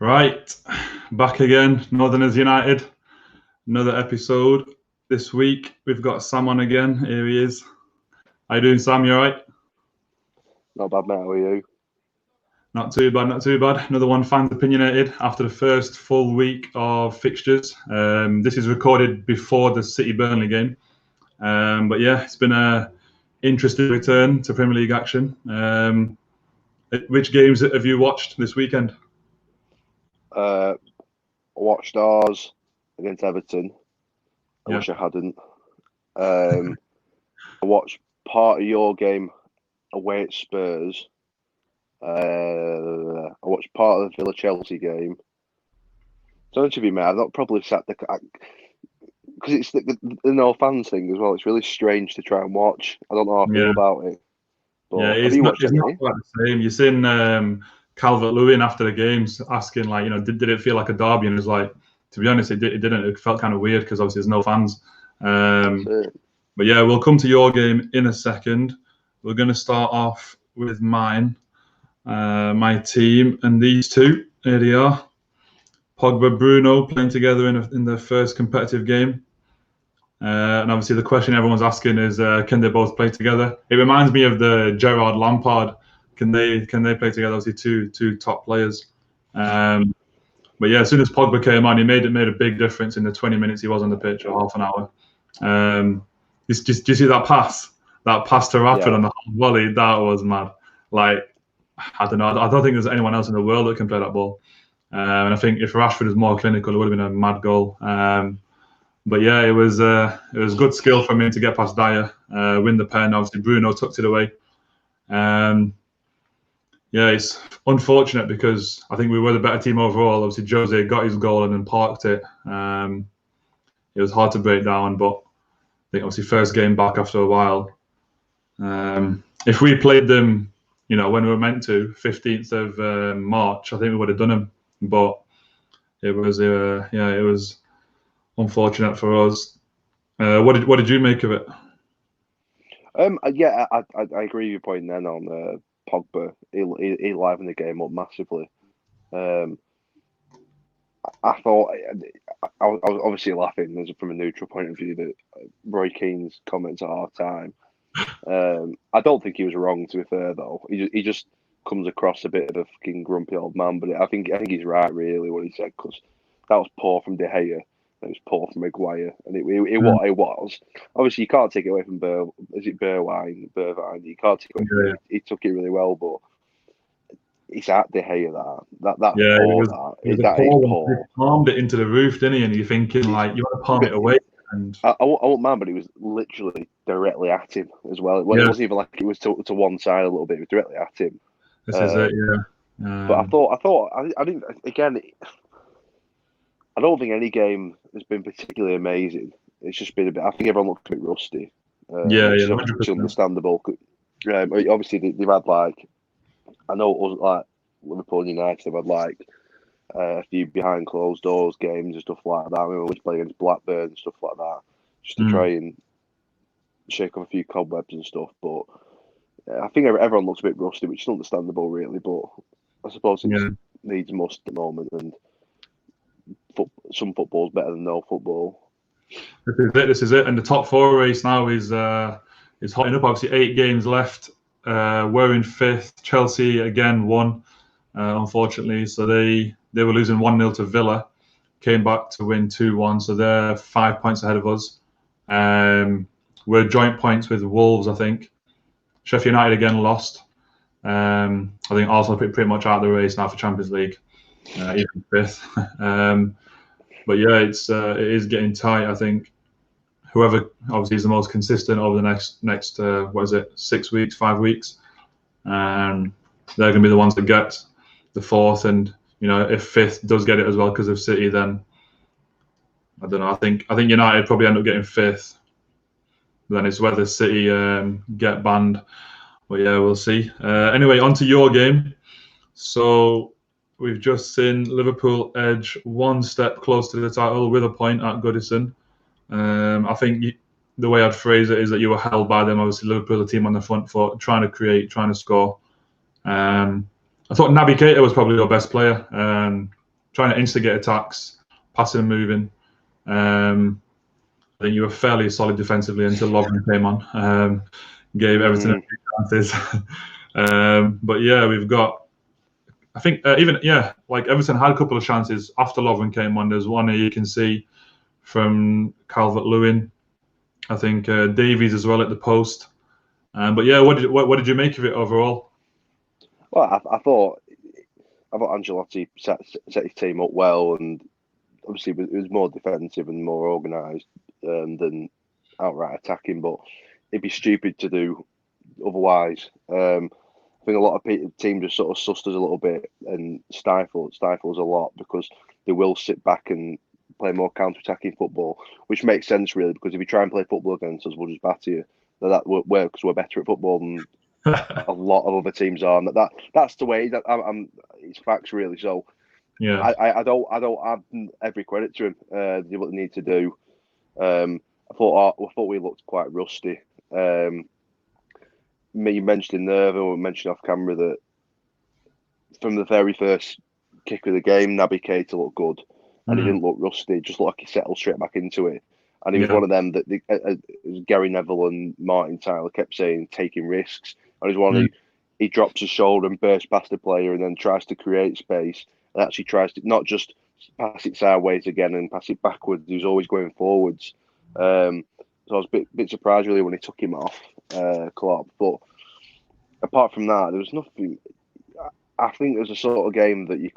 Right, back again, Northerners United. Another episode. This week we've got Sam on again. Here he is. How you doing, Sam? You all right? Not bad, mate. How are you? Not too bad, not too bad. Another one, fans opinionated after the first full week of fixtures. This is recorded before the City Burnley game. But yeah, it's been a interesting return to Premier League action. Which games have you watched this weekend? I watched ours against Everton. I Yeah. wish I hadn't. I watched part of your game away at Spurs. I watched part of the Villa Chelsea game. So to be mate, I've not probably sat there because it's the no fans thing as well. It's really strange to try and watch. I don't know how I feel about it. But Yeah, have it's you not, watched it's not any? quite the same. You've seen Calvert-Lewin after the games asking, like, did it feel like a derby? And it's like, to be honest, it didn't. It felt kind of weird because obviously there's no fans. But yeah, we'll come to your game in a second. We're going to start off with mine, my team, and these two. Here they are. Pogba Bruno playing together in their first competitive game. And obviously the question everyone's asking is, can they both play together? It reminds me of the Gerrard Lampard. Can they play together? Obviously two top players. But yeah, as soon as Pogba came on, he made a big difference in the 20 minutes he was on the pitch, or half an hour. Do you see that pass? That pass to Rashford on the volley, that was mad. Like, I don't know. I don't think there's anyone else in the world that can play that ball. And I think if Rashford was more clinical, it would have been a mad goal. But yeah, it was good skill from him to get past Dyer, win the pen. Obviously, Bruno tucked it away. Yeah, it's unfortunate because I think we were the better team overall. Obviously, Jose got his goal and then parked it. It was hard to break down, but I think obviously first game back after a while. If we played them, when we were meant to, 15th of March, I think we would have done them. But it was unfortunate for us. What did you make of it? Yeah, I agree with your point then on Pogba. He livened the game up massively. I thought I was obviously laughing from a neutral point of view that Roy Keane's comments at half time. I don't think he was wrong, to be fair though. He just comes across a bit of a fucking grumpy old man, but I think he's right really what he said, because that was poor from De Gea. It was poor from Maguire, and it was. Obviously, you can't take it away from Bergwijn. You can't take it away from him. He took it really well, but it's at De Gea that's poor. That is poor. He palmed it into the roof, didn't he? And you're thinking, like, you want to palm it away. And I won't mind, but it was literally directly at him as well. It wasn't even like it was to one side a little bit. It was directly at him. This is it, yeah. But I didn't. Again, I don't think any game has been particularly amazing. It's just been a bit. I think everyone looks a bit rusty. Which is 100%. understandable. Obviously, they've had like, I know it wasn't like Liverpool and United. They've had like a few behind closed doors games and stuff like that. I remember we played against Blackburn and stuff like that, just to try and shake off a few cobwebs and stuff. But I think everyone looks a bit rusty, which is understandable, really. But I suppose it needs must at the moment, and some football's better than no football. This is it. And the top four race now is hotting up. Obviously, 8 games left. We're in 5th. Chelsea again won, unfortunately. So they were losing 1-0 to Villa, came back to win 2-1. So they're 5 points ahead of us. We're joint points with Wolves, I think. Sheffield United again lost. I think Arsenal are pretty much out of the race now for Champions League, even 5th. But yeah, it is getting tight. I think whoever obviously is the most consistent over the next 6 weeks, 5 weeks, they're going to be the ones that get the 4th. And if 5th does get it as well because of City, then I don't know. I think United probably end up getting 5th. Then it's whether City get banned. But yeah, we'll see. Anyway, on to your game. So we've just seen Liverpool edge 1 step close to the title with a point at Goodison. I think the way I'd phrase it is that you were held by them. Obviously, Liverpool, the team on the front foot, trying to create, trying to score. I thought Naby Keita was probably your best player. trying to instigate attacks, passing and moving. I think you were fairly solid defensively until Lovren came on. Gave Everton a few chances. But yeah, we've got. I think like Everton had a couple of chances after Lovren came on. There's one you can see from Calvert-Lewin. I think Davies as well at the post. But yeah, what did you make of it overall? Well, I thought Ancelotti set his team up well, and obviously it was more defensive and more organised than outright attacking. But it'd be stupid to do otherwise. I think a lot of teams just sort of sussed us a little bit and stifles a lot because they will sit back and play more counter-attacking football, which makes sense really because if you try and play football against us, we'll just batter you. That works because we're better at football than a lot of other teams are. And that's the way. It's facts really. So yeah, I don't have every credit to him. Do what they need to do. I thought we looked quite rusty. You mentioned in there, we mentioned off camera that from the very first kick of the game, Naby Keita looked good, and he didn't look rusty. He just looked like he settled straight back into it. And he was one of them that Gary Neville and Martin Tyler kept saying taking risks. And he's one of he drops his shoulder and bursts past the player, and then tries to create space. And actually tries to not just pass it sideways again and pass it backwards. He's always going forwards. So I was a bit surprised really when he took him off Klopp. But apart from that, there was nothing. I think it was a sort of game that we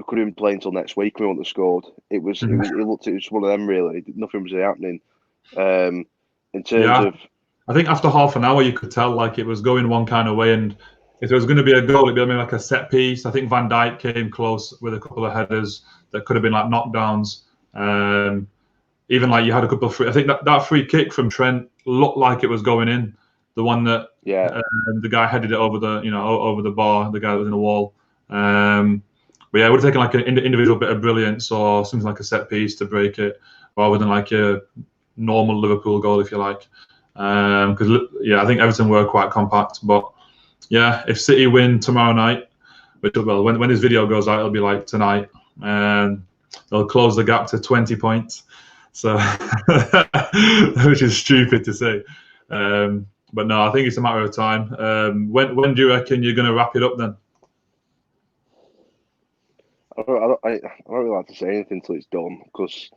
couldn't play until next week. We wouldn't have scored. It was one of them really. Nothing was happening. In terms of, I think after half an hour you could tell like it was going one kind of way, and if there was going to be a goal, it'd be like a set piece. I think Van Dijk came close with a couple of headers that could have been like knockdowns. Even like you had a couple of I think that free kick from Trent looked like it was going in. The one that the guy headed it over the bar, the guy that was in the wall. But yeah, it would have taken like an individual bit of brilliance or something like a set piece to break it, rather than like a normal Liverpool goal, if you like. Because I think Everton were quite compact. But yeah, if City win tomorrow night, which when this video goes out, it'll be like tonight, and they'll close the gap to 20 points. So, which is stupid to say. But no, I think it's a matter of time. When do you reckon you're going to wrap it up then? I don't really like to say anything until it's done because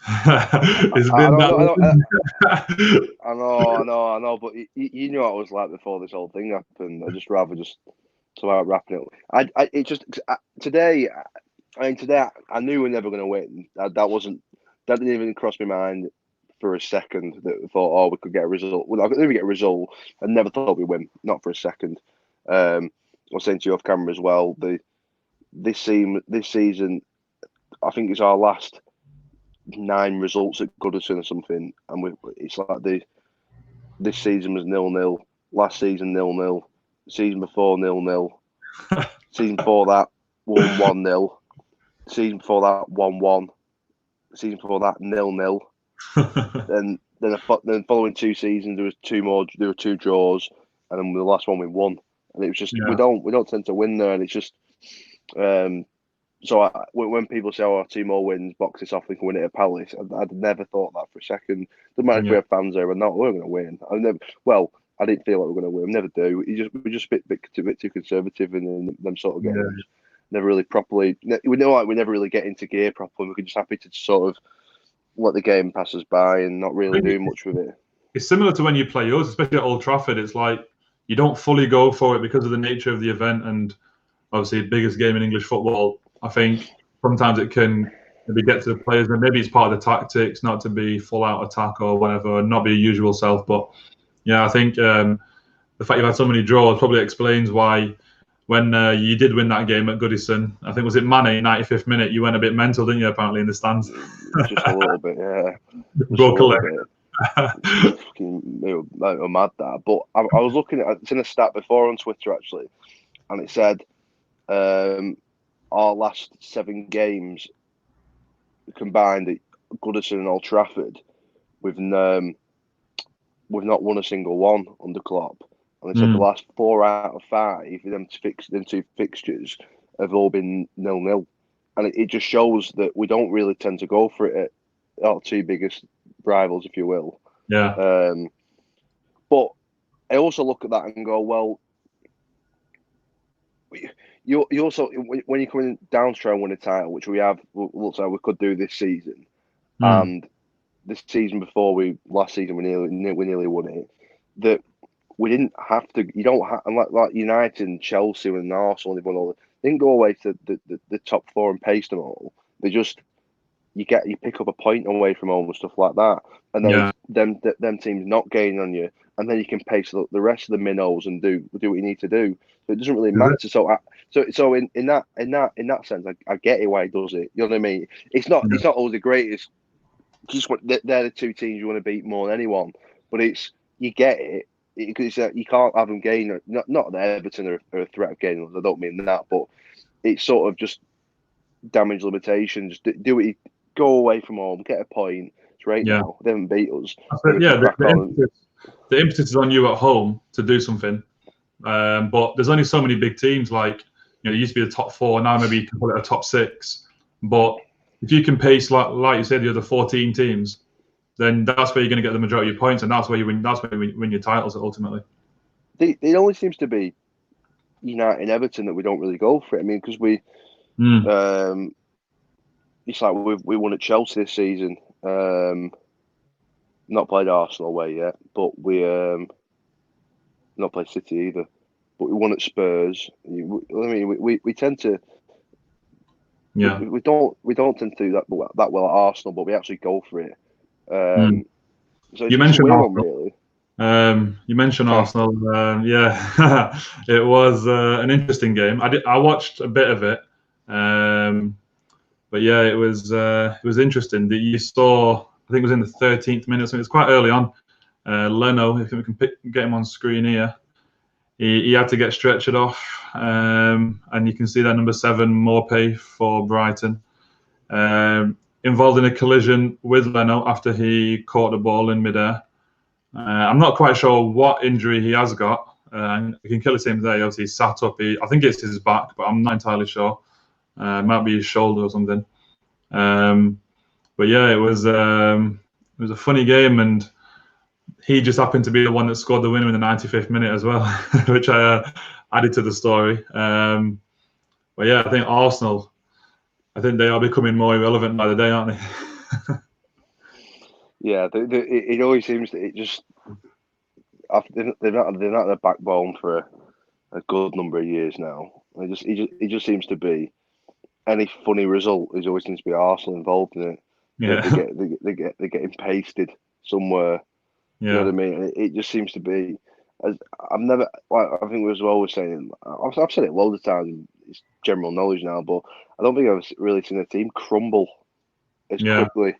it's been I know, but you know what it was like before this whole thing happened. I'd just rather just about wrapping it up. Today I knew we were never going to win. That didn't even cross my mind for a second. That I thought, we could get a result. Well, I could even get a result. I never thought we'd win, not for a second. I was saying to you off camera as well. This season, I think it's our last 9 results at Goodison or something, and it's like this season was 0-0, last season 0-0, season before 0-0, season before that 1-0, season before that 1-1, season before that 0-0. Then the following 2 seasons there was 2 more. There were 2 draws, and then the last one we won. And it was just we don't tend to win there, and it's just. So when people say, "Oh, 2 more wins, box this off, we can win it at Palace," I'd never thought that for a second. Doesn't matter if we have fans there or not, we're going to win. I didn't feel like we were going to win. We never do. We're just a bit too conservative in them sort of games. Yeah. Never really properly. We know like we never really get into gear properly. We're just happy to sort of let the game pass us by and not really do much with it. It's similar to when you play yours, especially at Old Trafford. It's like you don't fully go for it because of the nature of the event and obviously the biggest game in English football. I think sometimes it can maybe get to the players, and maybe it's part of the tactics not to be full out attack or whatever, and not be your usual self. But yeah, I think the fact you've had so many draws probably explains why when you did win that game at Goodison, I think was it Mane, 95th minute, you went a bit mental, didn't you? Apparently in the stands, just a little bit, yeah. Broke a leg. Fucking mad that. But I was looking at it's in a stat before on Twitter actually, and it said our last 7 games combined at Goodison and Old Trafford, we've not won a single one under Klopp. And they said the last 4 out of 5 of them 2 fixtures have all been 0-0. and it just shows that we don't really tend to go for it at our two biggest rivals, if you will. Yeah. But I also look at that and go, well, you also, when you're coming down to try and win a title, which we have, looks like we could do this season, and this season before last season we nearly won it. That we didn't have to. You don't have, like United and Chelsea and Arsenal. They've won all. They didn't go away to the top four and pace them all. They just you pick up a point away from home and stuff like that, and then them teams not gaining on you, and then you can pace the rest of the minnows and do what you need to do. So it doesn't really matter. So in that sense, I get it why he does it. You know what I mean? It's not always the greatest. They're the two teams you want to beat more than anyone, but you get it because you can't have them gain. Not that Everton are a threat of gaining. I don't mean that, but it's sort of just damage limitation. Just do it. Go away from home, get a point. It's right now. They haven't beat us. The impetus is on you at home to do something. But there's only so many big teams. Like it used to be the top four. Now maybe you can call it a top six. But if you can pace like you said, the other 14 teams, then that's where you're going to get the majority of your points, and that's where you win. That's where you win your titles ultimately. It only seems to be United and Everton that we don't really go for it. I mean, because it's like we won at Chelsea this season. Not played Arsenal away yet, but we not played City either. But we won at Spurs. I mean, we tend to. Yeah. We don't tend to do that well at Arsenal, but we actually go for it. So you mentioned Arsenal. Really. You mentioned Arsenal. Yeah, it was an interesting game. I watched a bit of it, but yeah, it was interesting. That you saw, I think it was in the 13th minute. So it was quite early on. Leno, if we can get him on screen here, he had to get stretchered off, and you can see that number 7, Morpay for Brighton, involved in a collision with Leno after he caught the ball in midair. I'm not quite sure what injury he has got. He can kill the same day. Obviously, he sat up. I think it's his back, but I'm not entirely sure. It might be his shoulder or something. But yeah, it was a funny game, and he just happened to be the one that scored the winner in the 95th minute as well, which added to the story. But yeah, I think Arsenal, they are becoming more irrelevant by the day, aren't they? Yeah, it always seems that it just they're not the backbone for a good number of years now. It just seems to be any funny result. There always seems to be Arsenal involved in it. Yeah, they're getting pasted somewhere. Yeah. You know what I mean? It just seems to be. I've never. I think we was always saying. I've said it loads of times. It's general knowledge now, but I don't think I've really seen a team crumble as quickly.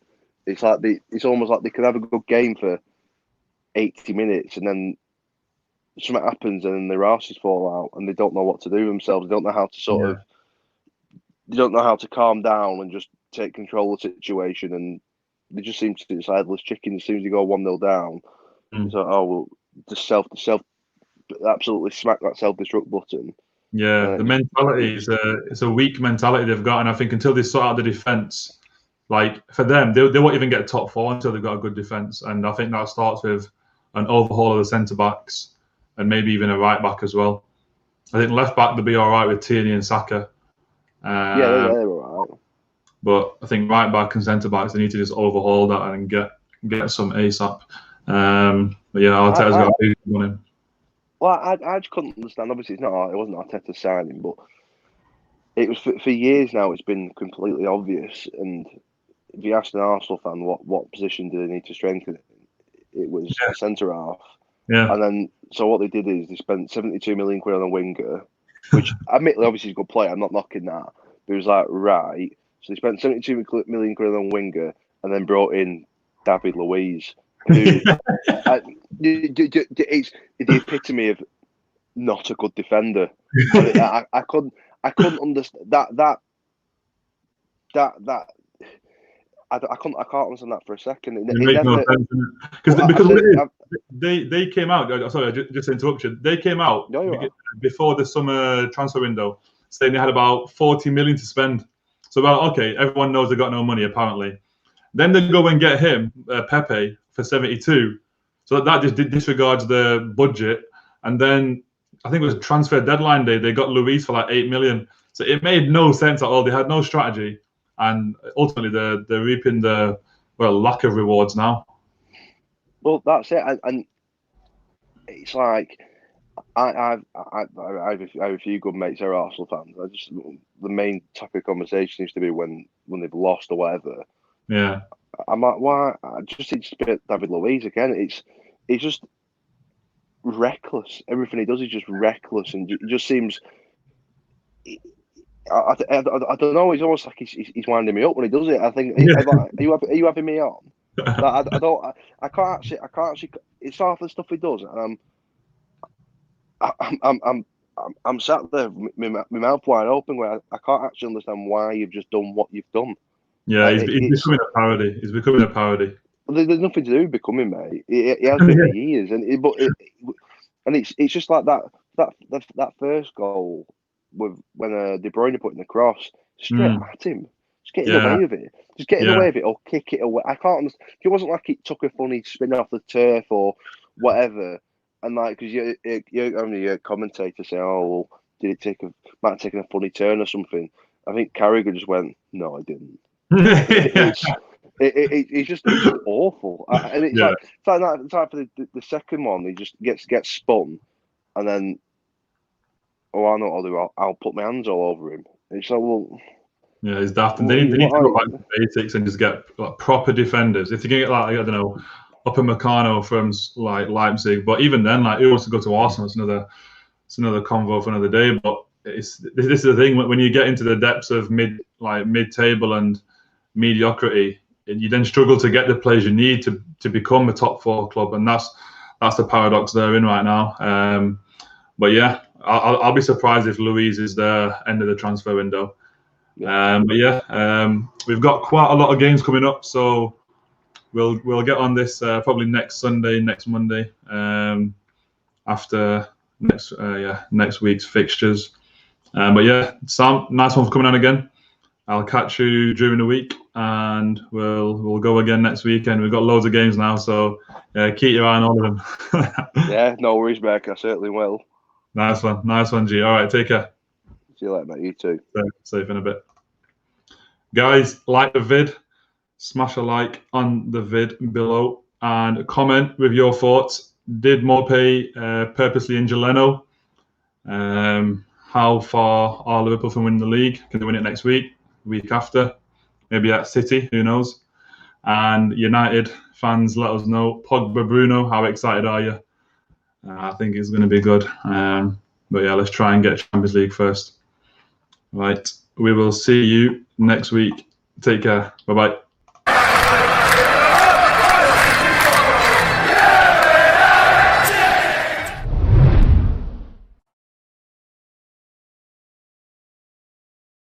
It's like it's almost like they could have a good game for 80 minutes, and then something happens, and then their arses fall out, and they don't know what to do themselves. They don't know how to They don't know how to calm down and just take control of the situation, and they just seem to be headless chickens as soon as you go 1-0 down. So absolutely smack that self-destruct button. Yeah, the mentality it's a weak mentality they've got, and I think until they sort out the defence, like for them, they won't even get top 4 until they've got a good defence, and I think that starts with an overhaul of the centre backs and maybe even a right back as well. I think left back they'll be all right with Tierney and Saka. They're all right. But I think right back and centre backs, they need to just overhaul that and get some ASAP. But yeah, Arteta's got a big one in. Well, I just couldn't understand. Obviously, it wasn't Arteta signing, but it was for years now. It's been completely obvious. And if you asked an Arsenal fan what position do they need to strengthen, it was centre half. Yeah. And then so what they did is they spent 72 million quid on a winger, which admittedly obviously is a good player. I'm not knocking that, but it was like right. So they spent 72 million quid on a winger and then brought in David Luiz, who it's the epitome of not a good defender. I couldn't understand that. I can't understand that for a second. Because they came out. Sorry, just interruption. They came out before the summer transfer window, saying they had about 40 million to spend. So, well, okay, everyone knows they got no money apparently. Then they go and get him, Pepe, for 72. So that just disregards the budget. And then I think it was transfer deadline day. They got Luis for like 8 million. So it made no sense at all. They had no strategy, and ultimately they're reaping the lack of rewards now. Well, that's it, and it's like I have a few good mates that are Arsenal fans. The main topic of conversation used to be when they've lost or whatever. Yeah. I'm like, why? It's just a bit David Luiz again. It's just reckless. Everything he does is just reckless, and it just seems. I don't know. It's almost like he's winding me up when he does it. I think. Are you having me on? Like, I can't actually. It's half the stuff he does, and I'm sat there, my mouth wide open, where I can't actually understand why you've just done what you've done. Yeah, he's becoming a parody. He's becoming a parody. There's nothing to do with becoming, mate. He has been for years, and it's just like that first goal with when De Bruyne put in the cross straight at him, just get in the way of it, in the way of it, or kick it away. I can't understand. It wasn't like it took a funny spin off the turf or whatever, and like because you only a commentator say, oh well, did it might have taken a funny turn or something. I think Carragher just went, no, I didn't. It's just awful, and it's like for the second one, he just gets spun, and then I know what I'll do. I'll put my hands all over him. It's like, well, yeah, he's daft. And they need to go back to basics and just get like proper defenders. If you can get like I don't know, Upamecano from like Leipzig, but even then, like who wants to go to Arsenal? It's another convo for another day. But this is the thing when you get into the depths of mid-table and mediocrity, you then struggle to get the players you need to become a top 4 club, and that's the paradox they're in right now. But yeah, I'll be surprised if Luiz is the end of the transfer window. But yeah, we've got quite a lot of games coming up, so we'll get on this probably next Sunday, next Monday, after next week's fixtures. But yeah, Sam, nice one for coming on again. I'll catch you during the week, and we'll go again next weekend. We've got loads of games now, so keep your eye on all of them. Yeah, no worries, Beck. I certainly will. Nice one, G. All right, take care. See you later, mate. You too. Safe in a bit. Guys, like the vid, smash a like on the vid below, and comment with your thoughts. Did Maupay purposely injure Leno? How far are Liverpool from winning the league? Can they win it next week? Week after, maybe at City, who knows? And United fans, let us know. Pogba Bruno, how excited are you? I think it's going to be good. But yeah, let's try and get Champions League first. Right, we will see you next week. Take care. Bye-bye.